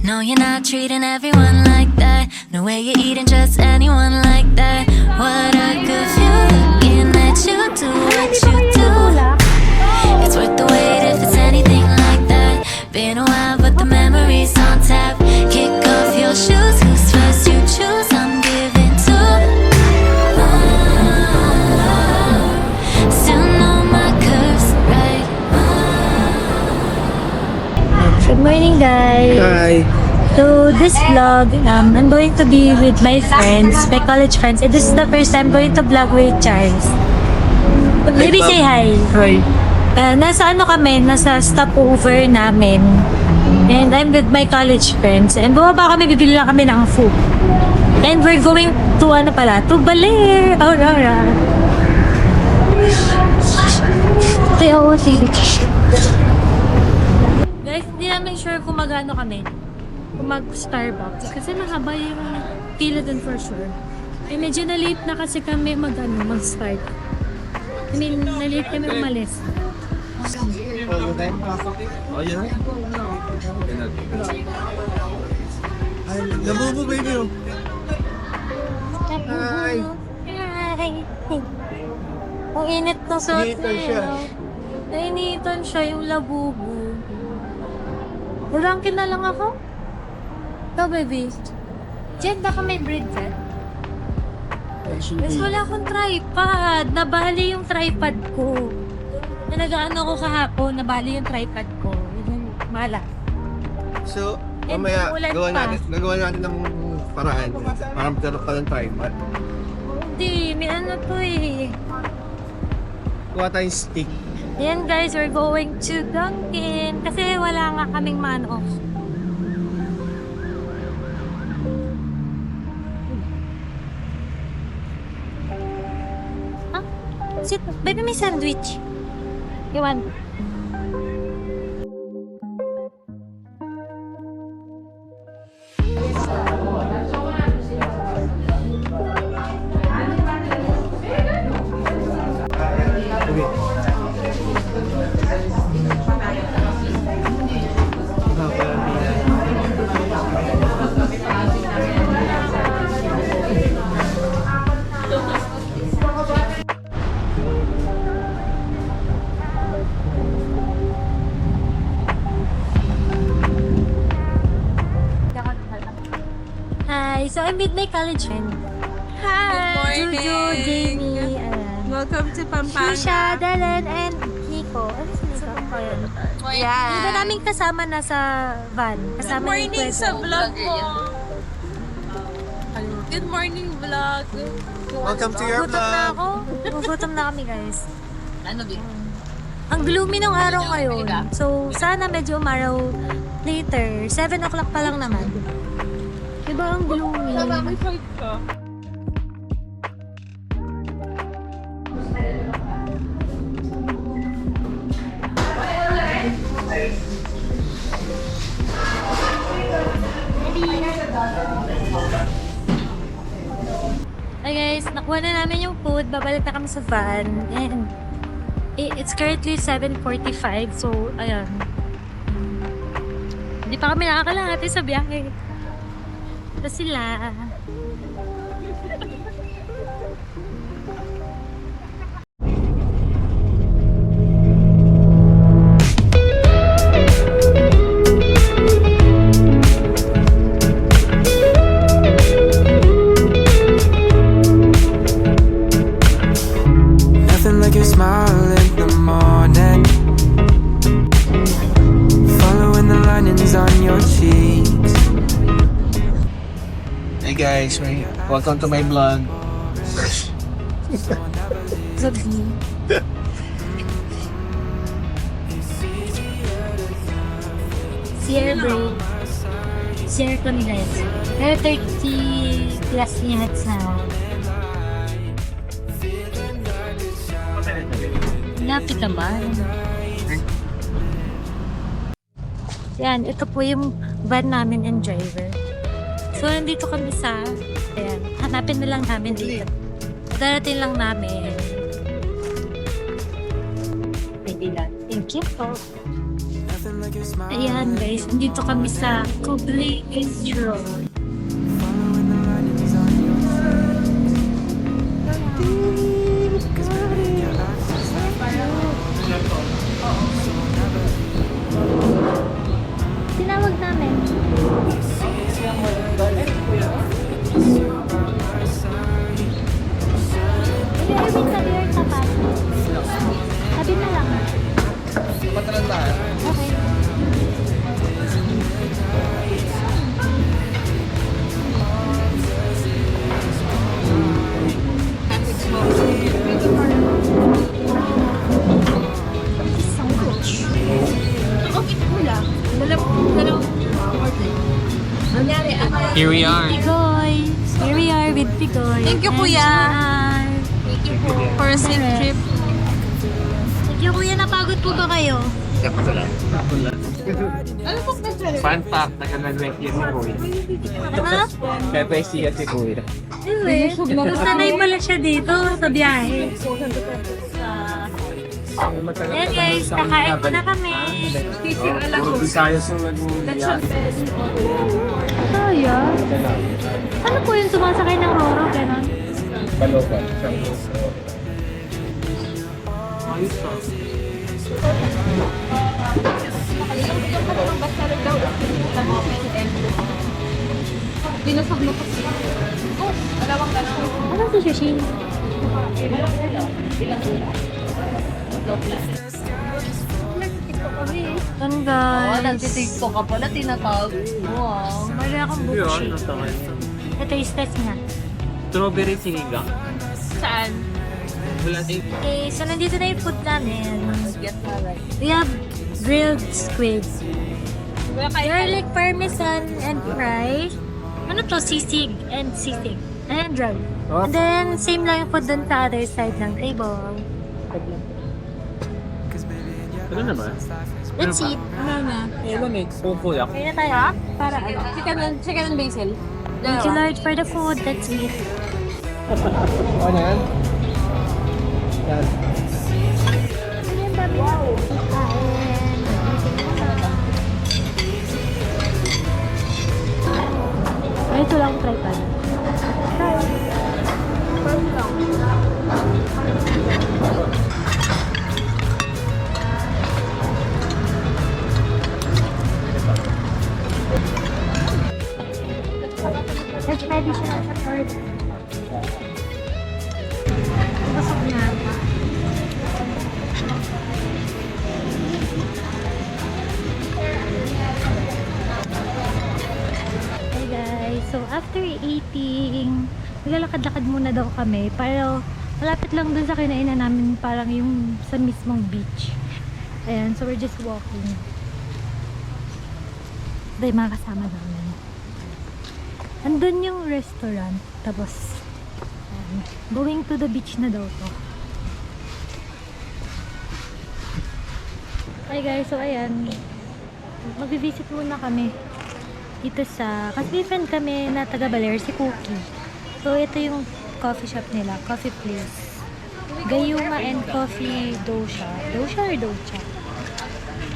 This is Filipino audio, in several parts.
No, you're not treating everyone like that. No way you're eating just anyone like that. What a good view, looking at you do what you do. It's worth the wait if it's anything like that. Been a while, but the memories on tap. Kick off your shoes, who's first you choose? I'm giving to. Still know my curves right. Good morning, guys. Hi. So this vlog, I'm going to be with my friends, my college friends, and this is the first time going to vlog with Charles. Maybe say hi. Hi. Nasa kami, nasa stopover namin. And I'm with my college friends. And bumaba kami, bibili lang kami ng food. And we're going to to Baler, Aurora. Guys, hindi namin sure kung magano kami. Kung mag-Starbucks. Kasi mahaba yung pila dun for sure. Eh, medyo na-late na kasi kami mag-start. I mean, na-late kami umalis. Oh, yun. Nabubo, baby. Hi. Hi. Ang init ng suot Initan siya. Nainitan siya yung labubo. Urangkin na lang ako. Ikaw, baby. Jen, baka may bread dyan? Mas wala akong tripod. Nabali yung tripod ko. Na nag-ano ko kahapon, nabali yung tripod ko. Yun yung mala. So, And mamaya, ulan pa. gagawa natin ng paraan para magkaroon ka ng tripod. Hindi, may ano to eh. Kuha tayong stick. Yan guys, we're going to Dunkin. Kasi wala nga kaming man-off. Huh? Sit, baby, may sandwich. You want? Hi, so I'm with my college friend. Hi! Good morning! Juju, Jamie, ayan. Welcome to Pampanga. Trisha, Dalen, and Nico. Ano si Nico? Yeah. Yung ba namin kasama na sa van? Kasama Good morning yung sa vlog mo. Good morning vlog. Welcome to your Gutom na vlog. ako. Gutom na kami, guys. Ano ba? Ang gloomy ng araw ngayon. So, sana medyo umaraw later. 7 o'clock pa lang naman. Diba ang gloomy? May fight ka. Hi guys, nakuha na namin yung food. Babalik na kami sa van. And it's currently 7:45. So, ayan. Hindi pa kami nakakalahati sa biyahe. Ito sila. Nothing like your smile in the morning, following the linings on your cheeks. Hey guys, welcome to my vlog. Sabi. Share bro. Share ko ni guys. Pero 30 plus minutes na. Lapit naman. Yan, ito po yung van namin and driver. So, nandito kami sa, ayan, hanapin na lang namin dito. Darating lang namin. Pwede lang. Thank you po. nothing like your smile. Ayan guys, nandito kami sa Kublai Bistro. Following the lines on your cheeks. 'Cause baby, in your eyes is like Tinawag namin. Erwin, sabi yung tapat. Sabi na lang. Patrandaan. Okay. Here we are. Pigoy. Here we are with Pigoy. Thank you, And Kuya. GR. For a safe trip. Thank you, Kuya. Napagod po ba kayo? Fun fact, nag-nag-rest si Kuya. Ha? Nag-rest si Kuya. Anyway, sanay pala siya dito sa biyahe. Ayan guys, nakain ko na kami. Puro Visayas yung nag-uuliyat. Kaya? Ano po yung sumasakay ng Roro? Ganon? Balokan. Ayos ka. Binasag mo pa. Ano si Shashi? Yan guys. Nagtitiktok ka pala, tinatawag. Wow. Mali akong Yun, bukshi. nasa akin. Ito yung test niya. Strawberry sinigang. Saan? Wala din. Okay, so nandito na yung food namin. Get na right. We have grilled squid. Wala kayo. Garlic parmesan and fry. Ano to? Sisig and sisig. And drug. And then, same lang yung food dun sa other side ng table. Ano naman? Let's eat. Ano na? Ewan eh. Pupo ako. Kaya na tayo. Para ano? Chicken and basil. Thank you Lord for the food. Let's eat. Ano yan? Yan. Wow. Ay, ito lang try pa. Let's ready siya sa third. Busog na. Hey guys, so after eating, naglalakad-lakad muna daw kami para malapit lang dun sa kinainan namin, parang yung sa mismong beach. Ayan, so we're just walking. Ito yung mga kasama namin. Andun yung restaurant, tapos ayan, going to the beach na daw to. Hi guys, so ayan, magbivisit muna kami dito sa, kasi may friend kami na taga Baler, si Cookie. So ito yung coffee shop nila, coffee place, Gayuma and Coffee Dosha. Dosha or Docha?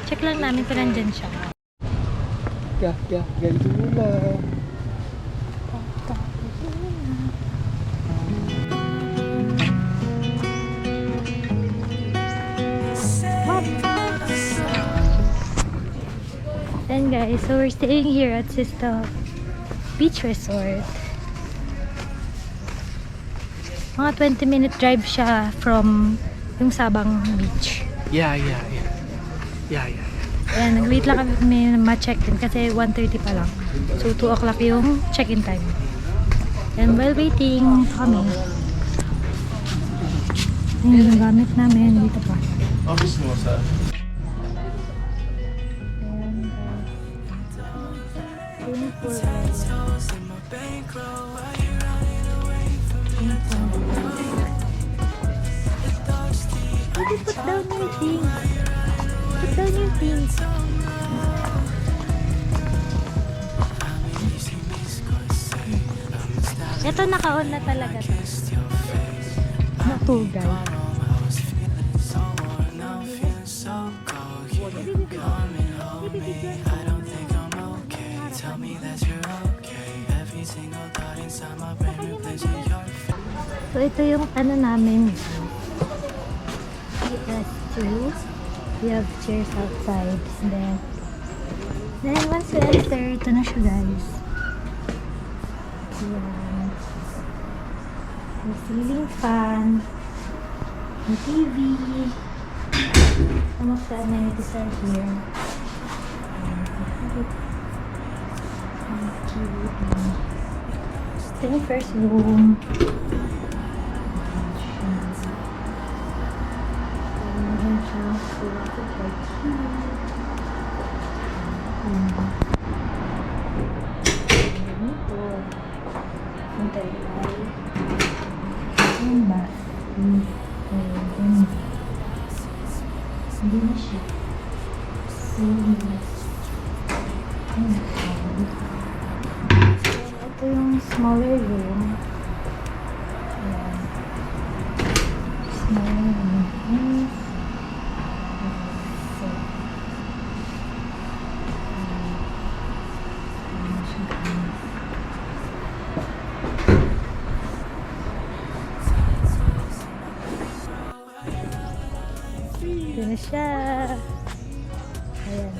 Check lang namin kung nandyan siya. Ganito muna. Then guys, so we're staying here at Sisto Beach Resort. Mga 20-minute drive siya from yung Sabang Beach. Yeah. Ayan, nag-wait lang kami na ma-check-in kasi 1:30 pa lang. So 2 o'clock yung check-in time. And while waiting kami, yung gamit namin dito pa. Office mo sa... Put down your things. Put down your things. Ito naka-on na talaga to. Na tour guide. So, ito yung ano namin. It has two. We have chairs outside. And then once we enter, ito na siya guys. Ayan. May ceiling fan. May TV. Some of the amenities are here. Ito yung first room. Ayan siya. So, ito like here. Ito. Yung tailay. Yung bathroom. Ayan. Hindi na siya. Ito yung smaller room. Ayan. Smaller room. So, ito na siya. Ayan.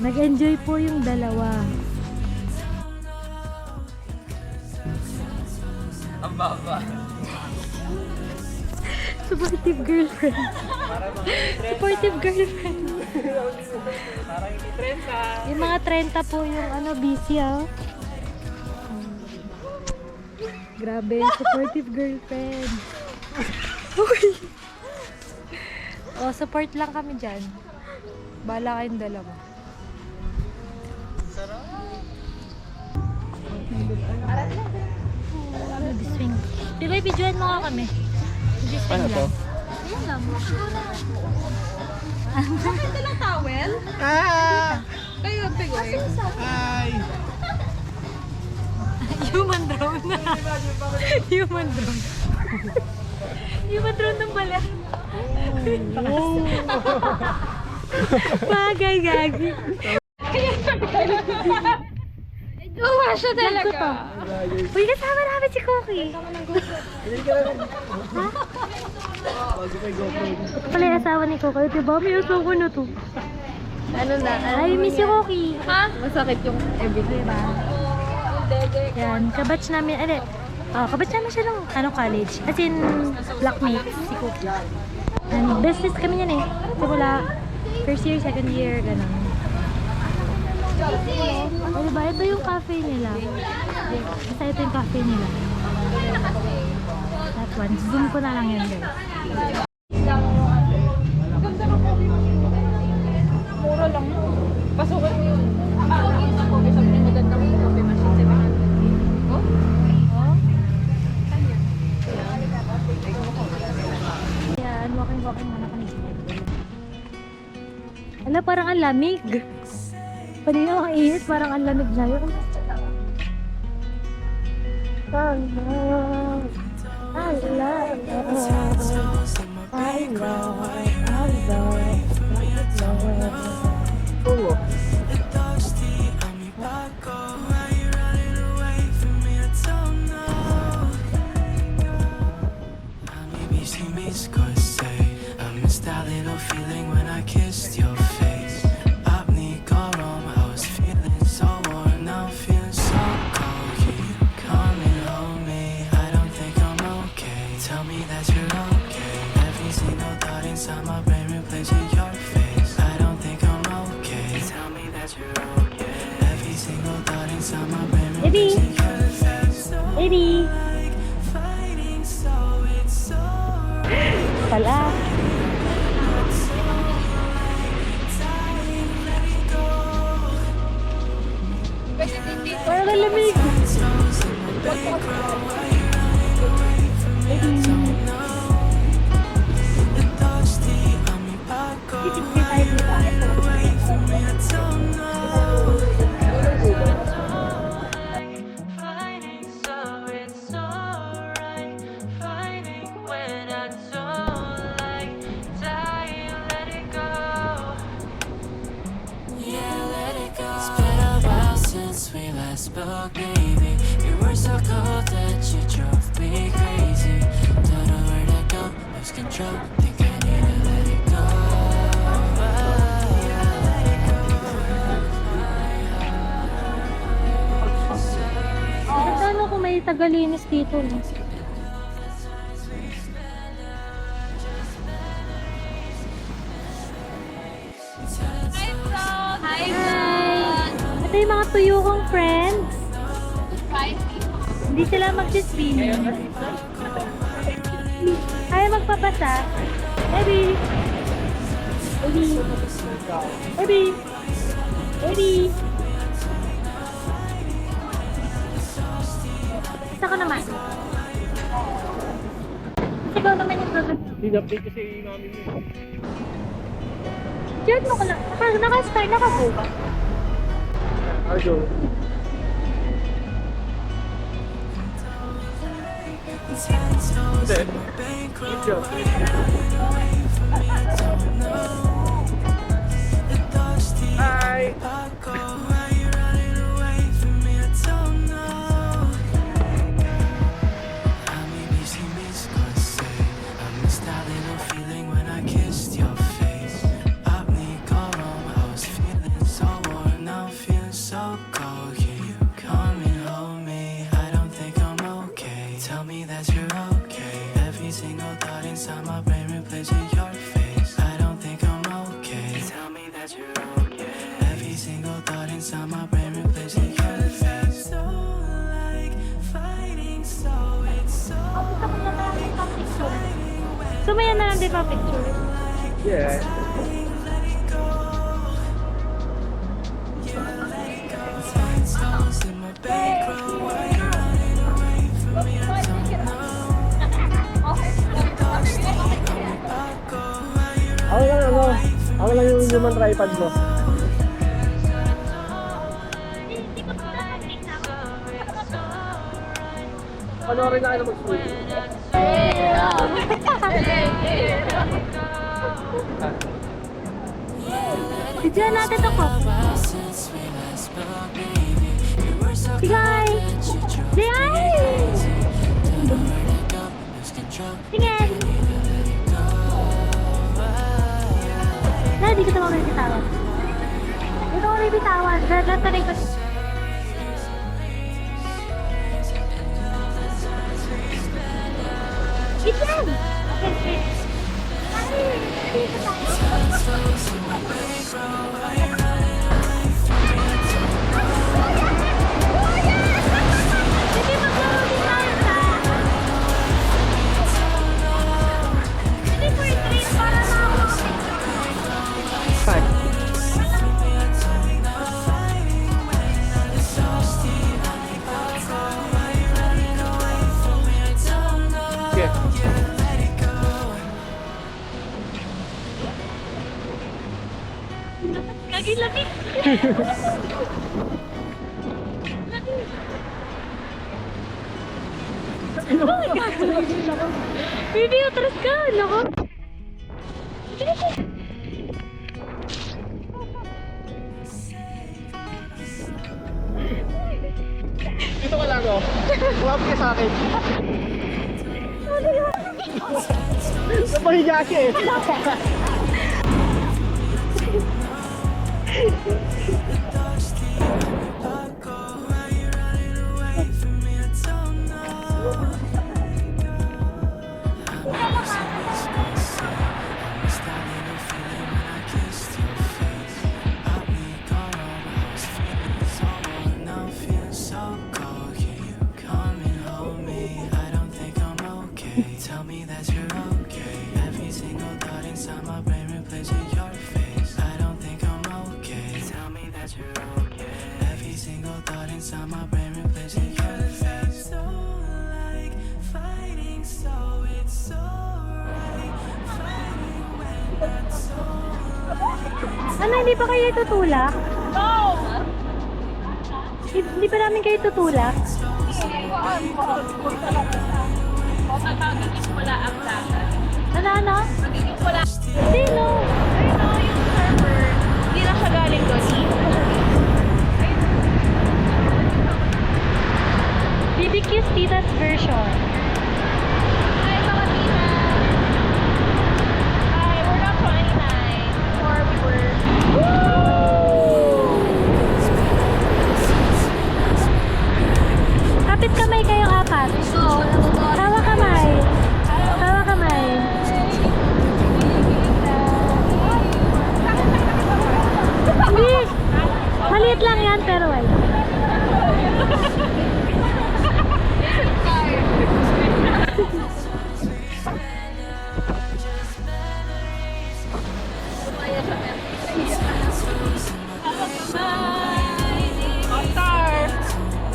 Nag-enjoy po yung dalawa. Ang baba. Supportive girlfriend. Supportive girlfriend. Parang hindi 30. Yung mga 30 po yung ano, busy ah. Grabe, supportive girlfriend. Uy! Oh, support lang kami dyan. Bala kayong dalawa. Swing. Di ba, videoan mo nga kami? Paano to? Ayan lang. Ito lang towel? Kayo, Pigoy. Human drone na. Human drone. Human drone ng bala. Bagay, gagi. Gawa siya talaga. Uy, kasama namin si Cookie. Ha? Pala yung asawa ni Cookie. Diba? May asawa na to. Ano na? Ay, miss si Cookie. Ha? Masakit yung everything. Diba? Yan, kabatch namin. Ano, kabatch namin siya ng college. As in, blackmates si Cookie. And business kami yan eh. Simula first year, second year, gano'n. O diba, ito yung cafe nila. Basta ito yung cafe nila. That one. Zoom ko na lang yan guys. Mura lang yun. Pasukin mo yun. Sabi niya maganda yung coffee machine. 700. Oh? Oh? Yan, walking muna kami. Ala, parang ang lamig. Panina ang init, parang ang lamig na yun. I missed that little feeling when I kissed your face. Apnea got on, I was feeling so warm, now I'm feeling so cold. Can you come and hold me? I don't think I'm okay. Tell me that you're okay. Every single thought inside my brain replacing your face. I don't think I'm okay. Tell me that you're okay. Every single thought inside my brain replacing your face. Eddie! Fighting so it's so Pala. Parang ang lamig. Fighting so it's alright. Fighting when I don't like. Dying, let it go. Yeah, let it go. It's been a while since we last spoke, baby. You were were so cold that you drove me crazy. Don't know where to go, lose control. Think I need to let it go. Paano kung may tagalinis dito, no? Hi, Ito yung mga tuyo kong friends. Hindi sila mag-spin. Kaya magpapasa. Baby! Baby! Baby! Baby! Isa ko naman. Sigaw naman yung program. Pinapdate kasi mami mo. Diyan mo ko lang. Naka-start, naka-go ba? Arjo. Hindi. Arjo. Hi! Tell me that you're okay. Every single thought inside my brain replacing your face. I don't think I'm okay. Tell me that you're okay. Every single thought inside my brain replacing your face. So like fighting, so it's so Sumaya na lang din pa picture. Yeah. toes in my bankroll. Why you running away from me? I don't know. Ako lang yung human tripod mo. Panoorin na kayo na mag-school. Bigyan natin ako. Sigay! Sigay! Tingin! Di ko ito mga bitawan. Ito ko rin bitawan. Lahat na rin ko. Itan! Okay, sige, maglaro din tayo sa... Hindi for treat para na ako. Lagi-lagi. Baby, atras ka. Nako. Dito ka lang, oh. Kumapit ka sa akin. Napahiga siya eh. Tell me that you're okay. Every single thought inside my brain replacing your face. I don't think I'm okay. Tell me that you're okay. Every single thought inside my brain replacing your face. So like fighting, so it's so right. Fighting when that's so right. Ano, hindi pa kayo tutulak? No! Hindi pa namin kayo tutulak? Magiging wala ang lahat. Ano? Magiging wala. Sino? Ayun o, yung server. Hindi na siya galing doon. Di Maliit lang yan, pero why?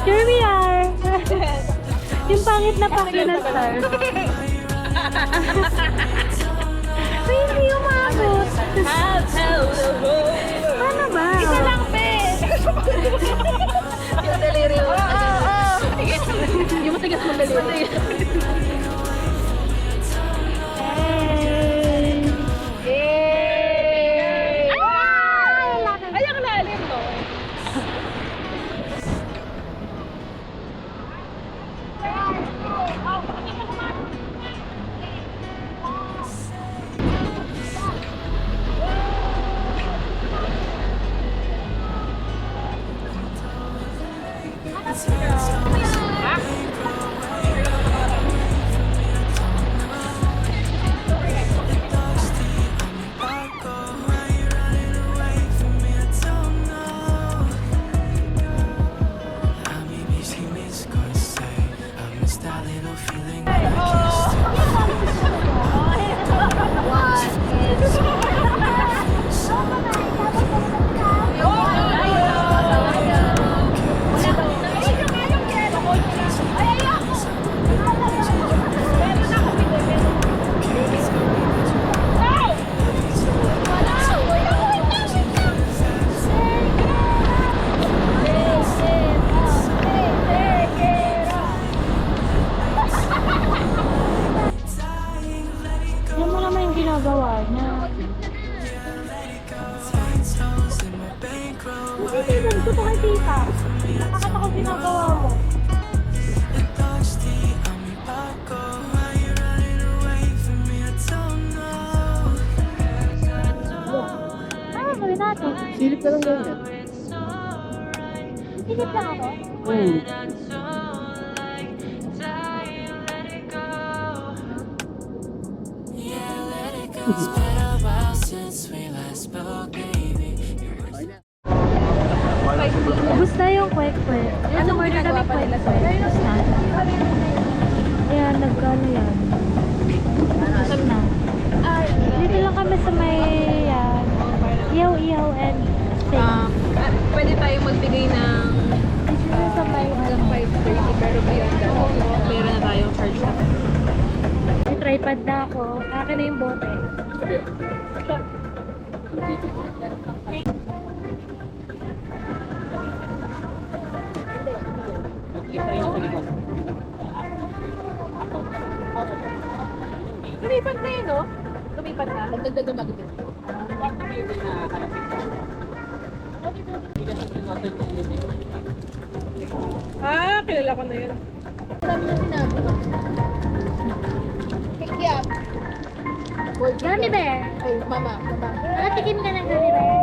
Here we are! Yung pangit na pakya na star. Uy, hindi umabot. Paano ba? Isa lang, pe! Yung daliri mo. Yung matigas mo daliri. Ay, ang lalim to. Maybe she missed gonna say I miss that little feeling when I kissed you. Yan mo naman yung ginagawa niya. Toes in my bankroll. Hindi, ganito to kay tita. Nakakata ko ginagawa mo. Thirsty, I'm your Paco. Why you running away from me? I don't know. Ano gawin natin? Silip ka lang ganyan. Silip lang ako. Yeah, let it go. It's been a while since we last spoke, baby. Ubus na yung kwek-kwek. Ano order kami kwek-kwek? Ubus na. Ayan, nagkano yan. Ubus na. Dito lang kami sa may iyaw-iyaw and thing. Pwede tayo magbigay ng Dito lang sa may hanggang 5:30 pero beyond that, meron na tayong charge na. may tripod na ako. Akin na yung bote. Lumipat na yun, no? Lumipat na. Magdagdag na magdagdag. Ah, kilala ko na yun. Marami na sinabi. Kikiap. Gummy bear! Ay, mama. Tikim ka ng gummy bear.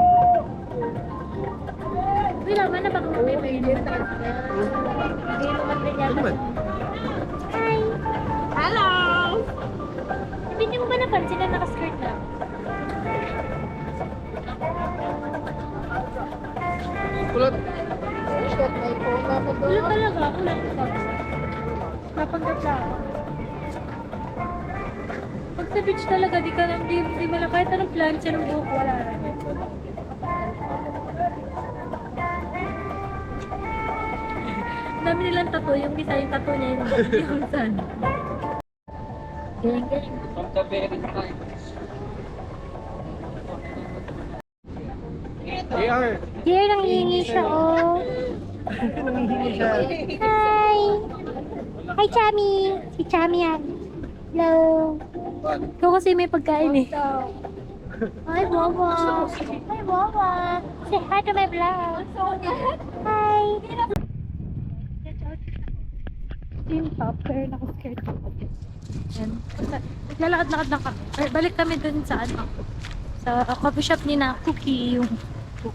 Uy, laman na baka gummy bear. Hindi naman rin yan. Hi! Hello! Hindi mo ba napansin na naka-skirt na? Kulot. Shot na phone na po Ulo talaga ako lang. Napanggap na ako. Pag sa beach talaga, di mo na kahit anong plancha ng buhok, wala rin. Ang dami nilang tattoo, yung isa yung tattoo niya yung sun. Galing. AR. Here, nangihingi siya, oh. Hi! Hi, Chami! Si Chami yan. Hello! Ikaw kasi may pagkain eh. Hi, Wawa! Hi, Wawa! Say hi to my vlog! Hi! Ito yung top, pero nakascared ako. Yan. Naglalakad-lakad lang kami. Balik kami dun sa ano. Sa coffee shop ni na Cookie,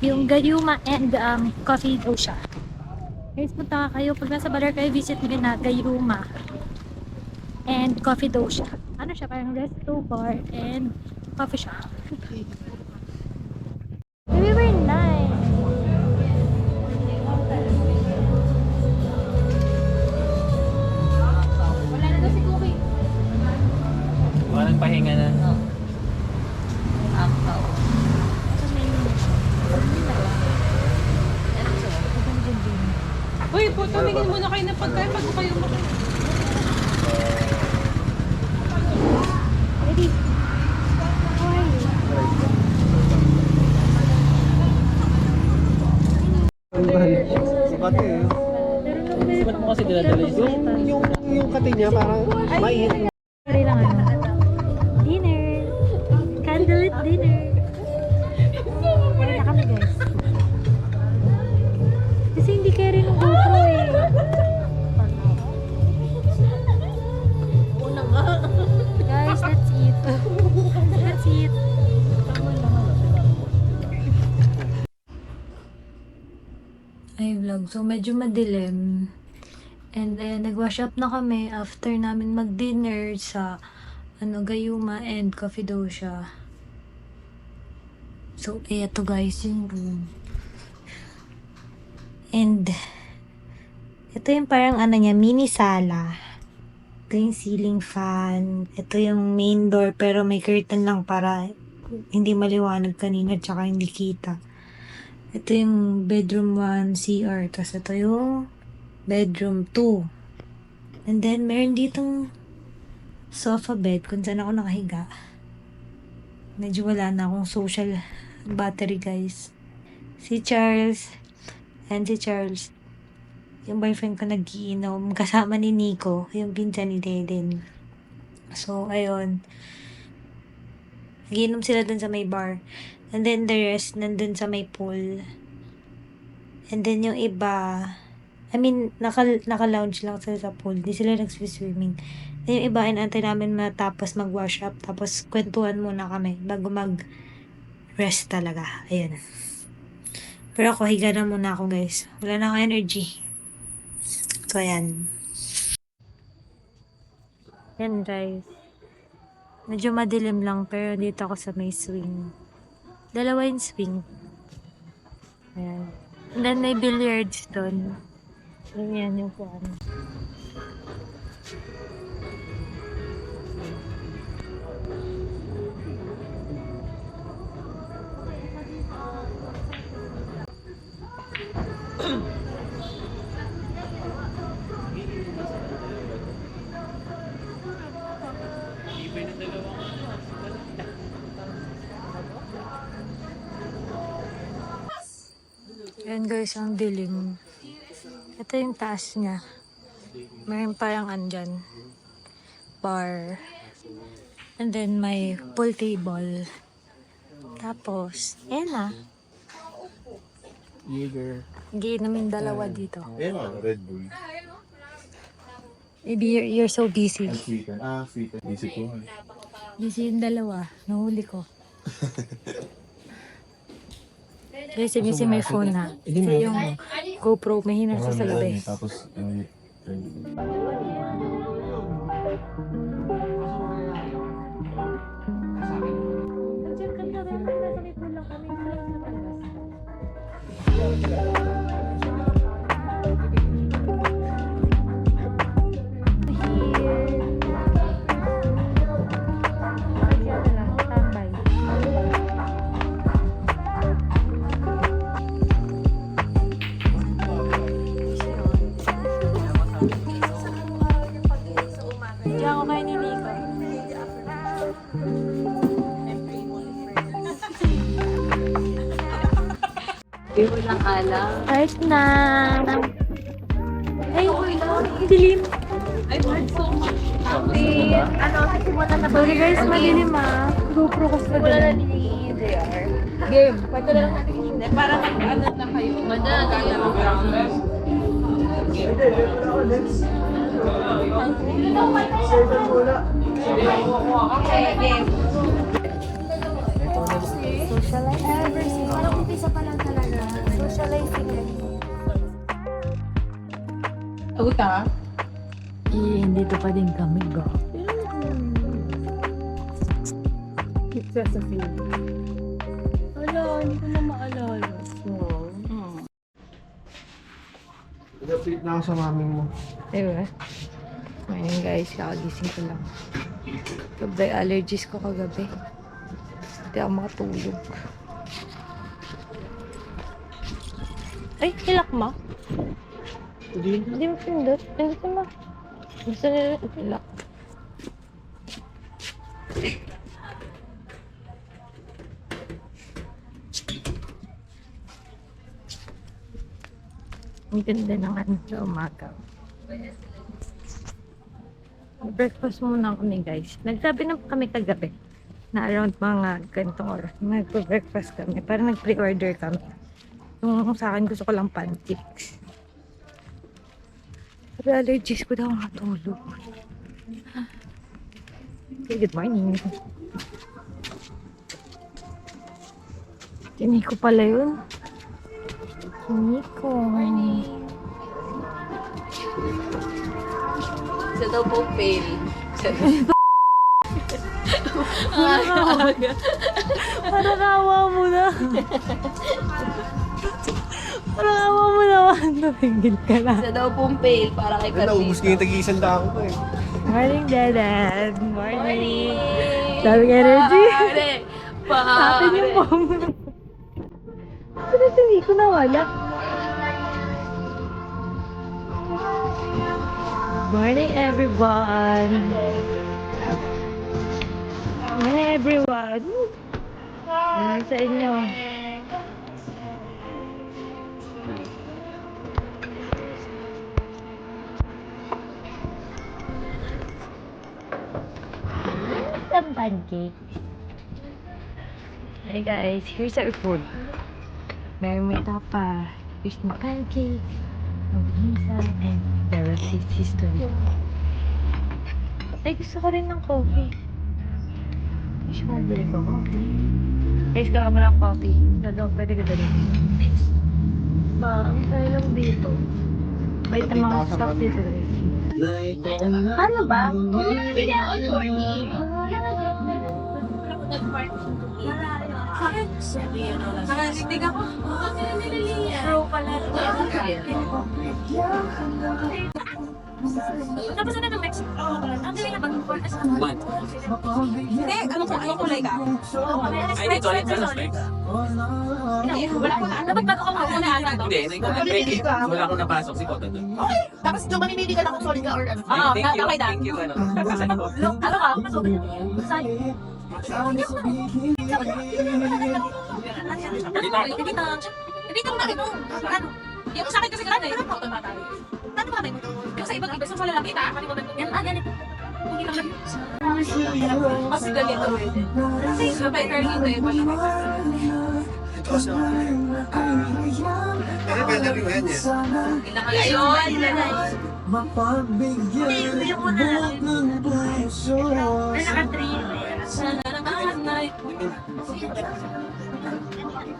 yung Gayuma and Coffee Dosha. Guys, punta ka kayo. Pag nasa Baler kayo, visit nyo na Gayuma and Coffee Dosha. Ano siya? Parang resto, bar, and coffee shop. They were nice. pahinga na. Apaw. Uy, po, tumingin muna kayo ng pagkain bago kayo makain. Bakit eh? Ba't mo kasi dinadala yun? Yung kati niya parang mainit. Sorry lang ano. Dinner. Candlelit dinner. Kaya na kami guys. Kasi hindi kaya rin ng GoPro eh. Guys, let's eat. Let's eat. Ay vlog. So medyo madilim. And then nag-wash up na kami after namin mag-dinner sa Gayuma and Coffee Dosha. So eto guys yung room. And ito yung parang mini sala. Ito yung ceiling fan. Ito yung main door pero may curtain lang para hindi maliwanag kanina tsaka hindi kita. Ito yung bedroom 1 CR. Tapos ito yung bedroom 2. And then meron ditong sofa bed kung saan ako nakahiga. Medyo wala na akong social battery guys. Si Charles yung boyfriend ko nag-iinom kasama ni Nico, yung pinsan ni Deden. So ayun, nag-iinom sila dun sa may bar, and then the rest nandun sa may pool, and then yung iba naka-lounge lang sila sa pool, di sila nag-swimming. And yung iba inantay namin matapos mag-wash up, tapos kwentuhan muna kami bago mag-rest talaga. Ayun. Pero ako, higa na muna ako guys. Wala na akong energy. So, ayan. Yan guys. Medyo madilim lang, pero dito ako sa may swing. Dalawa yung swing. Ayan. And then may billiards doon. Ayan yung kuwan. Ayan guys, ang dilim. Ito yung taas niya. Mayroon parang andyan. Bar. And then may pool table. Tapos, ayan na. Jaeger. Giinumin dalawa dito. Ayan, Red Bull. Maybe you're so busy. Sweeten. Sweeten. Isip ko. Busy yung dalawa. Nahuli ko. Kasi busy may phone ha. Kasi yung GoPro mahina sa labi. Tapos, Diyan ako kayo ni Nico. Di mo lang alam. Art na. Ay, dilim. I've heard so much. Simulan na Sorry guys, madilim ah. GoPro ko sa Wala na dilim. ni JR. Game. Pwede lang natin hindi. Para nag-ano na kayo. Madala. Okay, game. Socialize. Parang umpisa pa lang talaga. Socializing lang. Tuta. Dito pa din kami, go. It's a feeling. Wala, hindi ko na maalala. Update na ako sa mami mo. Diba? Ngayon guys, kakagising ko lang. Sobrang allergies ko kagabi. Hindi ako makatulog. Ay, hilak mo? Hindi mo pindot. Pindot mo. Gusto nila hilak. Ang ganda ng ano sa umaga. Breakfast muna kami, guys. Nagsabi na kami kagabi na around mga ganitong oras. Nagpo-breakfast kami. Parang nag-pre-order kami. Yung sa akin, gusto ko lang pancakes. Pero allergies ko daw matulog. Okay, good morning. Tinig ko pala yun. Tinig ko. Sa daw po fail. Parang awa mo na. Parang awa mo naman. Tumigil ka na. Sa daw pong fail para kay Ganda, ubus ko yung tag-iisang dako ko eh. Morning, Dad. Morning. Daming energy. Sa atin yung bomb. Pero hindi ko nawala. Morning, everyone. Morning, everyone. Ano sa inyo? Some pancake. Hey guys, here's our food. May tapa, fish na pancake, misa, and the recipe history. Ay, gusto ko rin ng coffee. Gusto ko bili ko coffee. Guys, kaka mo ng coffee. Dalaw, pwede ka dalaw. Ba, ang tayo lang dito. Bait na mga stock dito guys. Ano ba? Pwede ako nakasitig ako. Pro pala. Tapos na ng Mexico. Ang galing na bag-report. Hindi, anong kulay ka? Ay, hindi, solid ka lang. Wala ko na. Dapat bago ka muna ata to. Hindi, break it. Wala akong napasok si Cotton doon. Okay. Tapos yung mamimili ka lang kung solid ka or ano. Thank you, Okay na. thank you. Ano ko? Ano ka? Masugod. Sa'yo. Ibita mo na rin mo. Ano? Yung sa akin kasi kalala eh. Ano ba kami? Yung sa ibang iba, wala lang kita. Yan, ganito. Hindi lang lang. Mas ganito. Kasi better dito eh. Pero pwede rin yan eh. Ayun. Mapagbigyan ng puso.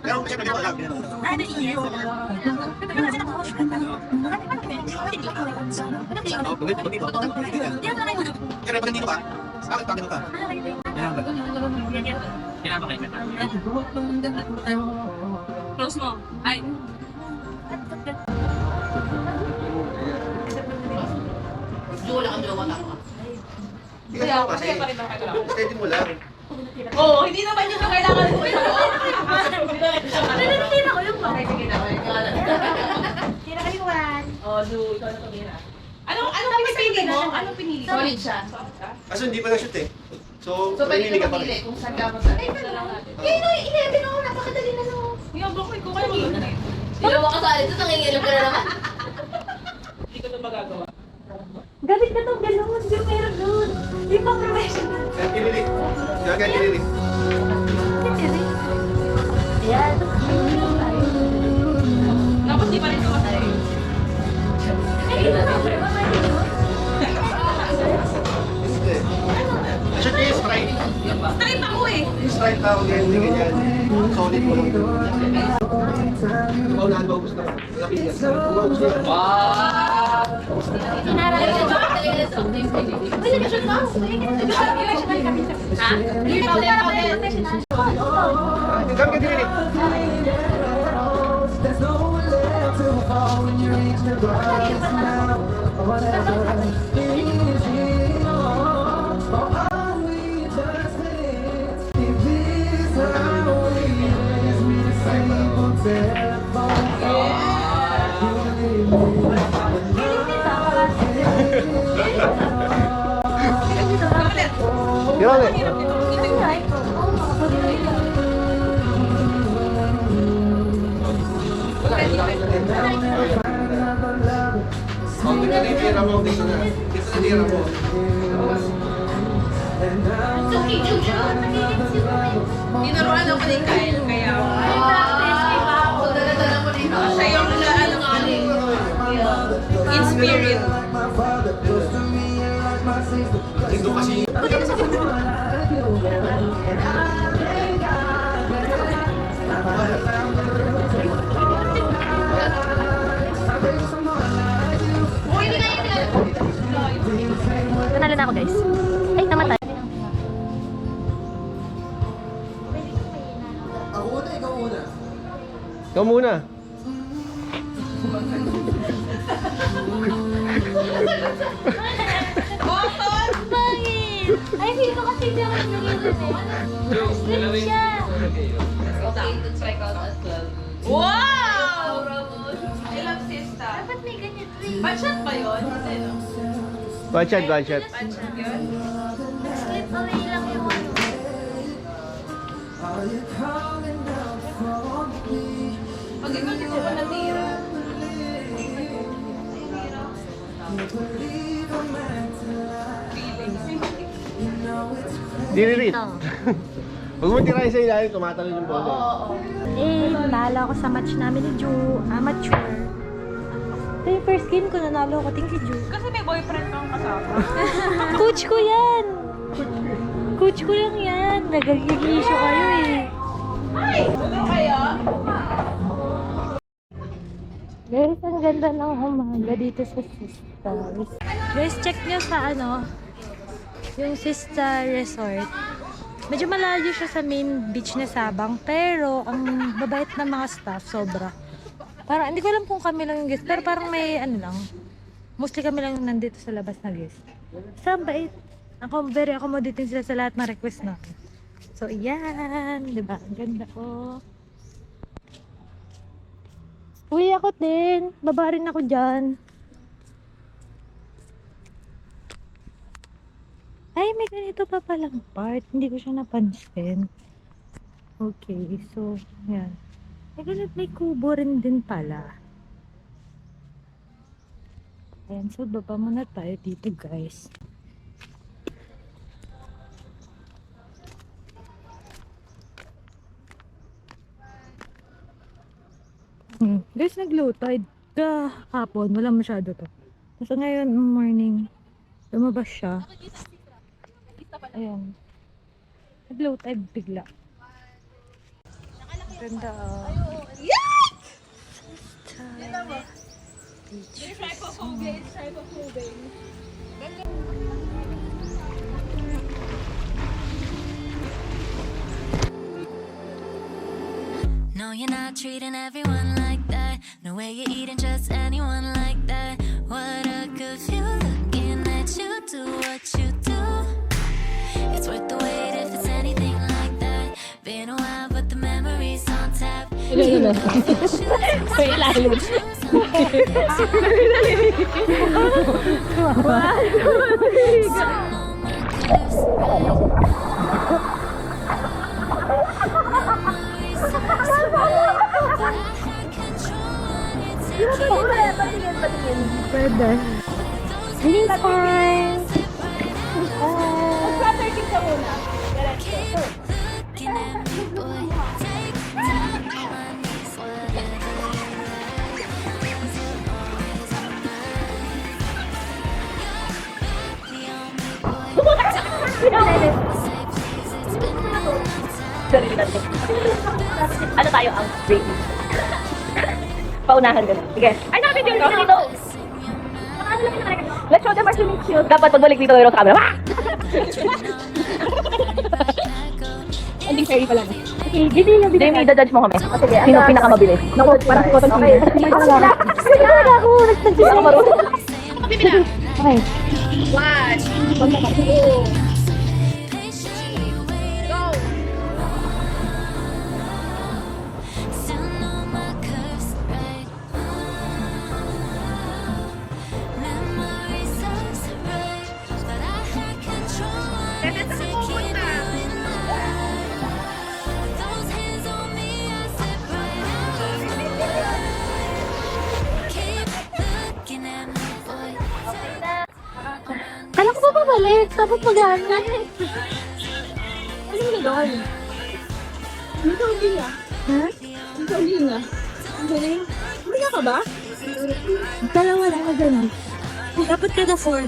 Pero kasi pwede ko alam. Pero pag nandito ka, bakit pag ganun ka? Kailangan ba kayo? Close mo. Ay. Wala kang jowa tama. Kaya kasi, steady mo lang. Oo, hindi naman yung kailangan ko. Hindi na ko yung bakit. Kinakaliwan. Oh, do. Ikaw na tumira. Anong pinipili mo? Anong pinili? Solid siya. Kaso hindi pa na-shoot eh. So pwede pinili ka ka pa mamili rin. kung saan ka magdala. Kaya na, 11 ako. Napakadali na no. Yung bako, ikaw kayo mag-una eh. Dalawa ka sa alito, nanginginom ka na naman. Hindi ko ito magagawa. Galit ka tong gano'n. Di meron doon. Di pa professional. Kaya pinili. Kaya pinili. Ayan. Tapos di pa rin sumatay. Hindi. Shoot is right. Try pa ko eh. Is right tao din. Hindi ganyan. Solid mo lang. Paunahan ba ubus na? Malaki yan. Ubus na. Ha? Hindi pa ulit. Kami ka dinili. There's nowhere left to fall when you reach the rise now. Whatever is in your arms. Marami. Dito na tira mo, dito na. Dito na tira mo. Tinuruan ako ni Kyle, kaya... Siya yung in spirit. Dito kasi Nanalo na ako, guys. Ay, namatay. Ikaw muna. Bakit? Ay, feel ko kasi di ako nangyayari. Slim siya. Wow! I love sister. Dapat may ganyan rin. Bachat ba yun? Hindi, no? One shot, one shot. Bachat yun? Slip away lang yung ano. Pag ikaw dito pa natira. Diririt. Oo. Huwag mo tirahin sa ilalim, tumatalon yung bola. Eh, nanalo ako sa match namin ni Ju. Amateur. Ito yung first game ko, nanalo ako. Thank you, Ju. Kasi may boyfriend kang kasama. Coach ko yan! Coach ko lang yan. Nagag-issue kayo eh. Ay! Ano kaya? Guys, ang ganda ng umaga dito sa Sisters. Guys, check nyo sa ano, yung Sister Resort. Medyo malayo siya sa main beach na Sabang, pero ang babait ng mga staff, sobra. Parang, hindi ko alam kung kami lang yung guest, pero parang may ano lang, mostly kami lang yung nandito sa labas na guest. Sa bait. Very accommodating sila sa lahat ng request namin. So, yan. Diba? Ang ganda ko. Uy, ako din. Baba rin ako dyan. Ay, may ganito pa palang part. Hindi ko siya napansin. Okay, so, yan. May kubo rin din pala. Ayan, so baba muna tayo dito, guys. Guys, nag-low tide. Kahapon, wala masyado to. Kasi ngayon, morning, lumabas siya. Ayan. Nag-low tide bigla. Ganda. No, you're not treating everyone like that. No way you're eating just anyone like that. What a good view, looking at you do what you do. It's worth the wait if it's anything like that. Been a while, but the memories on tap. Pwede. Green time! Searching ka muna. Looking at me, boy. Take time on my knees, whatever you like. 'Cause you're always on mine. You're the only boy. Say please, it's been a long time. Ano tayo ang rating? Paunahan ganun. Sige. Ay, namin yung dito. Let's show them our swimming skills. Dapat pagbalik dito mayroon sa camera. Wah! Ending fairy pa lang. Okay, Jamie, judge mo kami. Sige, sino pinakamabilis? Naku, parang si Cotton Candy. Talaga ako! Nagtagsis ako marunong. Okay. Still know my curves right. Memories of right, but I had control. Wanted to keep ulit. Tapos mag-aangan. Ano mo na doon? Dito ang linga. Ha? Dito ang linga. Ang galing. Linga ka ba? Dalawa lang na ganun. Dapat kada 4.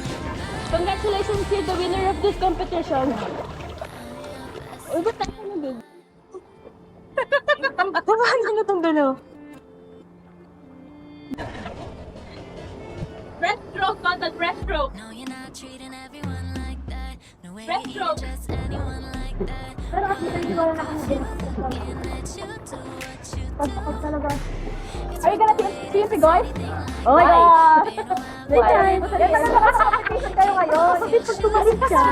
Congratulations, you're the winner of this competition. Uy, ba't tayo na din? Paano na itong gano'n? Breaststroke content, breaststroke. No, you're not treating everyone like that. No way Let's you go. just anyone like that. Pero kasi hindi ko na Looking at you do what you do. pagpapag talaga. Are you gonna see si Goy? Oh my God! Wait, time. Yan na lang nakaka-competition kayo ngayon. Kasi pag tumalit siya,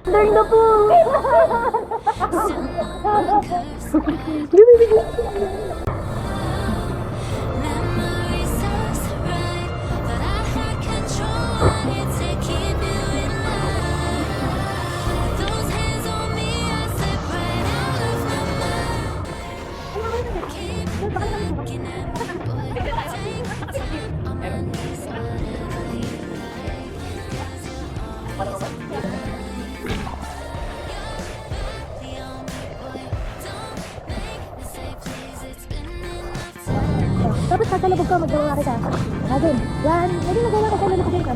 Learn na po! Memories serves right, but I had control on it to keep you in line. Those hands on me, I slip right out of my mind. Keep looking at me, boy. Take my time. I'm on this, whatever you like. 'Cause you're always the only boy. Don't make me say please, it's been enough time. Tapos kasalubog ka, magawa kita. Agin. Yan. Hindi magawa ka, lalabagin ka.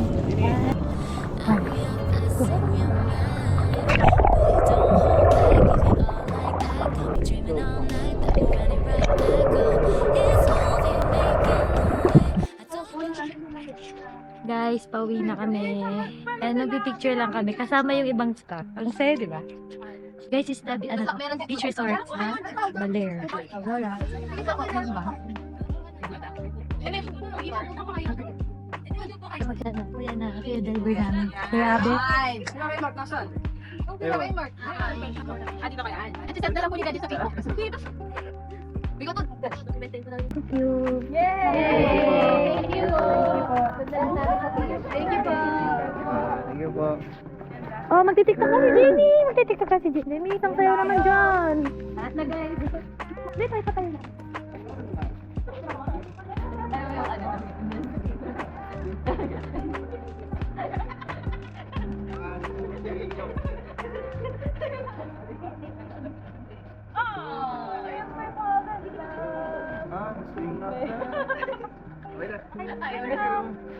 Guys, pauwi na kami. Nagpipicture lang kami. Kasama yung ibang staff. Ang saya, di ba? Guys, is that beach resort na Baler. Wala. Kuya na, kuya driver namin. Grabe. Dito kaya. Ito sa dala mo ni Daddy sa Facebook. Bigo to. Thank you. Yay! Thank you. Thank you po. Thank you po. Oh, magtitiktok ka si Jenny! Magtitiktok ka si Jenny. Isang sayo naman dyan. Na guys. Hindi, tayo pa tayo na.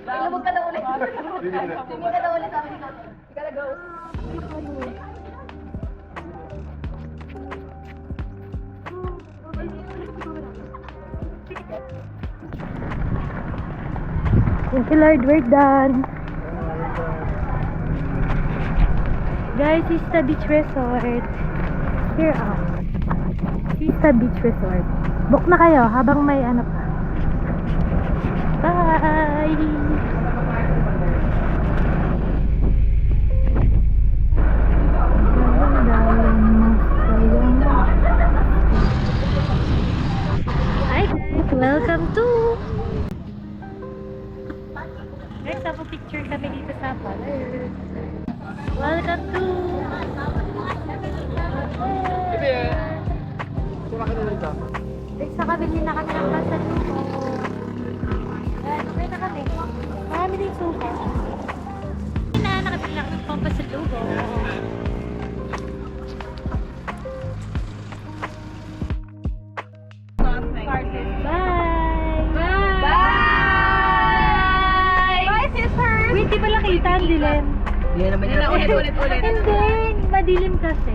Ilubog ka na ulit. Tingin ka na ulit sabi ni Coach. You gotta go. Thank you, Lord. We're done. Guys, Sista Beach Resort. Here are. Sista Beach Resort. Book na kayo habang may ano pa. Bye! Hi guys! Welcome to... Guys, tapos picture kami dito sa Baler. Welcome to... Guys, nakabili na kami ng pasalubong. Ayan, na kami. Marami din suka. Nakabili na kami ng pampasalubong. Bye! Bye, sisters! Wait, di ba nakita ang dilim? Ulit. Hindi, madilim kasi.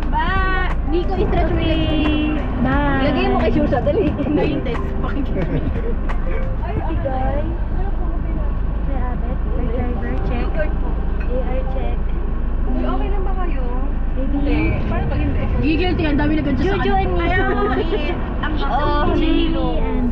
Bye! Nico, i-stretch mo yung Bye! Lagay mo kay Shusha, dali. Naiintes. Ay, guys. May abet. May driver check. AR check. Okay lang ba kayo? Baby. Paano pag hindi? Gigilty, ang dami nag-adjust Jojo and me. Ayaw mo mait. Ang Jamie and